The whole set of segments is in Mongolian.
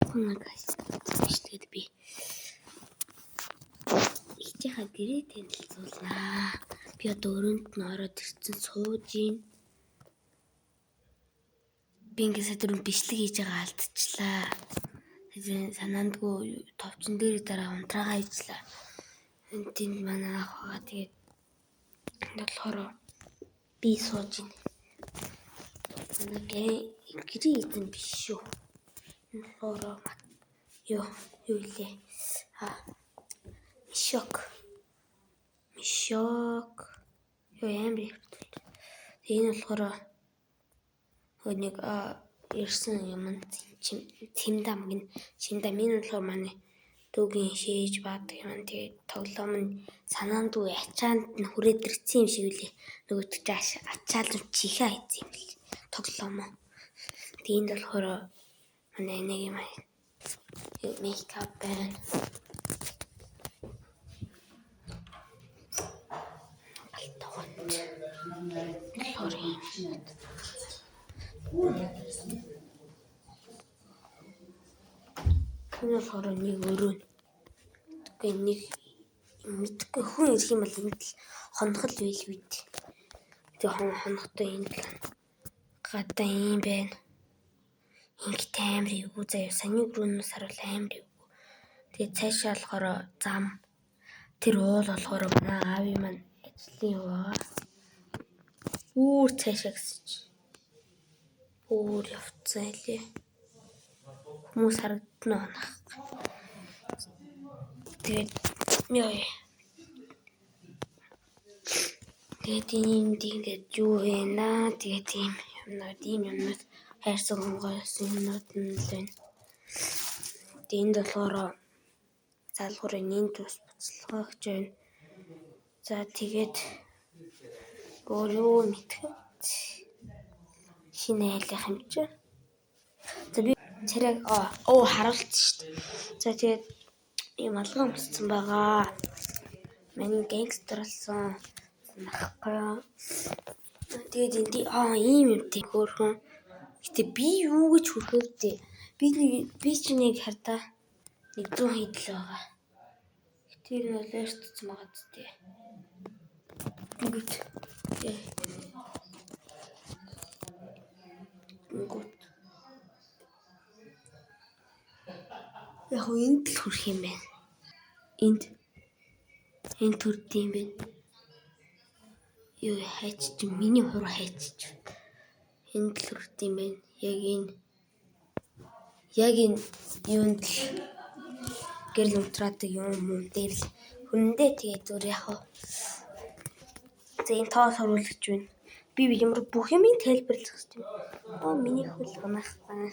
guys. Тэгээд би ихтэйхээ гэрээ танилцуулнаа. Би одоо өрөөнд нь ороод ирсэн сууж ийн. Би ингээд өдрөнд бичлэг хийж байгаа алдчихлаа. Тэгээд санаандгүй товчон дээр дараа унтраагаа хийжлээ. Энд манай ах байгаа. Тэгээд болохоор би сууж ийн. Гэрээ эзэн биш шүү. Болохоор юу илээ. Мишок. Юу амир. Энэ болохоор нэг ирсэн юм цимдам гин цимдам энэ болохоор манай дүүгийн шээж баадаг юм. Тэгээд тоглоом нь санаандгүй ачаанд нь хүрээд ирсэн юм шиг үлээ. Нөгөөд чи ачаал чихээ хайцсан юм бэл. Тоглоом. Тэгээд болохоор манай нэг юм мейкап байна. Энэ болохоор нэг өрөө. Гэхдээ нэг мэдгүй хүн ирэх юм бол энд л хонхол байл бид. Тэгээ хонхтой энд л гадаа юм байна. Инг таймер юу заяа саний өрөөнөөс харуул амир юу. Тэгээ цаашаа болохоор зам тэр уул болохоор манай аавын маань ажлын яваа. Үүр цаашаа гэсэж. Үүр явцсан хэлээ. Хүмүүс харагдана онах. Тэгээд энд ингээд юу вэ? Тэгээд ийм юмнууд хайрсан гонгоос юмнууд нь л байна. Энд болохоор залгуурын энд тус буцалгаач байна. За тэгээд өөрөө мэдхэд шинэ айлах юм чи. За би царайг харуулт шүү дээ. За тэгээд ийм алган өмссөн байгаа. Манай гангстер болсон. Нахгүй. Тэгээд энд ийм юмтэй хөөрхөн. Гэтэ би юу гэж хүрхөвдөө. Би ч нэг хардаа 100 хийдэл байгаа. Тэр нь бол өртсөн байгаа зү. Гүт. Яг энд л хүрх юм байна. Энд төрд юм байна. Юу хайч миний хуруу хайчих. Энд л хүрд юм байна. Яг энэ юунд л гэрэл унтраадаг юм дээр л хүндээ тэгээд зүр яах вэ? За энэ тоос оруулж байна. Би ямар бүх юм тайлбарлах хэрэгтэй. Миний хөл гомахсан.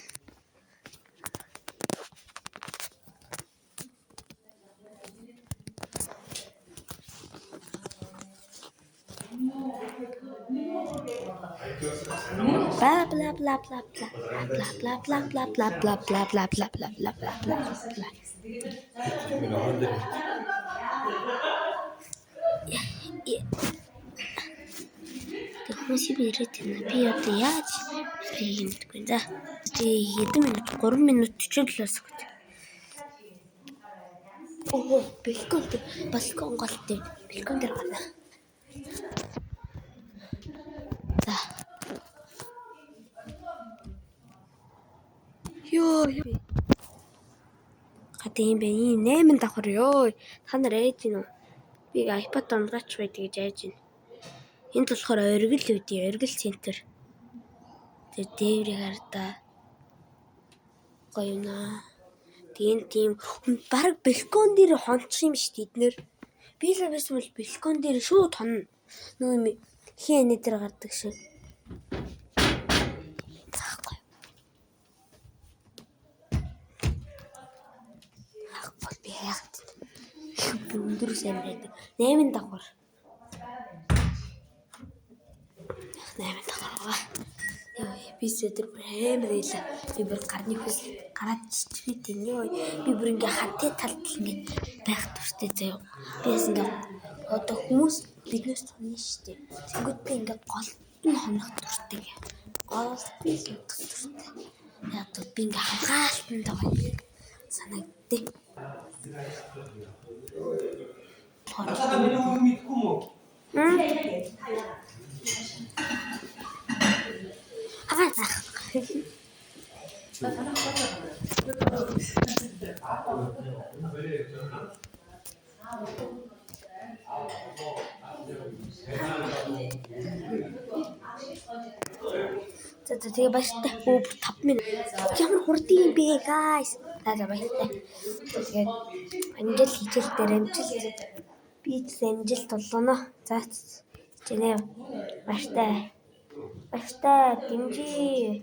Bla bla bla bla bla bla bla bla bla bla bla bla bla bla bla bla bla bla. Тэхмэси бирэт би одоо яаж хиймдэггүй за. Хэдэн минут 3 минут 47-ос өгд. Балкон голтой. Балкон дээр гана. За. Ёо. Гадын бэ 8 давхар ёо. Та нар ээж гинөө. Би iPad онгаач байдаг гэж айж байна. Энд болохоор оргил үүдээ, оргил центр. Тэр дээврийг хардаа. Гоё наа. Тэгээд тийм баг балкон дээр хончих юм шүү дээ эднэр. Би л байсан бол балкон дээр шууд хонно. Нөгөө хийнэ дээр гардаг шиг. Таахгүй. Бол би яахад. Өндөр сэмрээд 8 давхар. 8 давхар. Би өдөр амар ийлээ. Би бүр гарны хүс гараад чичрээд юм ёо. Би бүр ингээ хатээ талд ингээ байх туртай заяа. Бис ингээ одоо хүмүүс биднээс тонно штэ. Тэнгүүд би ингээ голд нь хонох туртай. Голд нь туртай. Яг би ингээ хамгаалтанд байгаа. санагддээ. Хаваа заах. За тэгээ баяртай. 5 минут. Ямар хурдан юм бэ, guys? За баяртай. Тэгээд амжилт хичээл дээр амжилт. Би ч амжилт олгоно. За Женев баяртай. Баяртай дэмжиж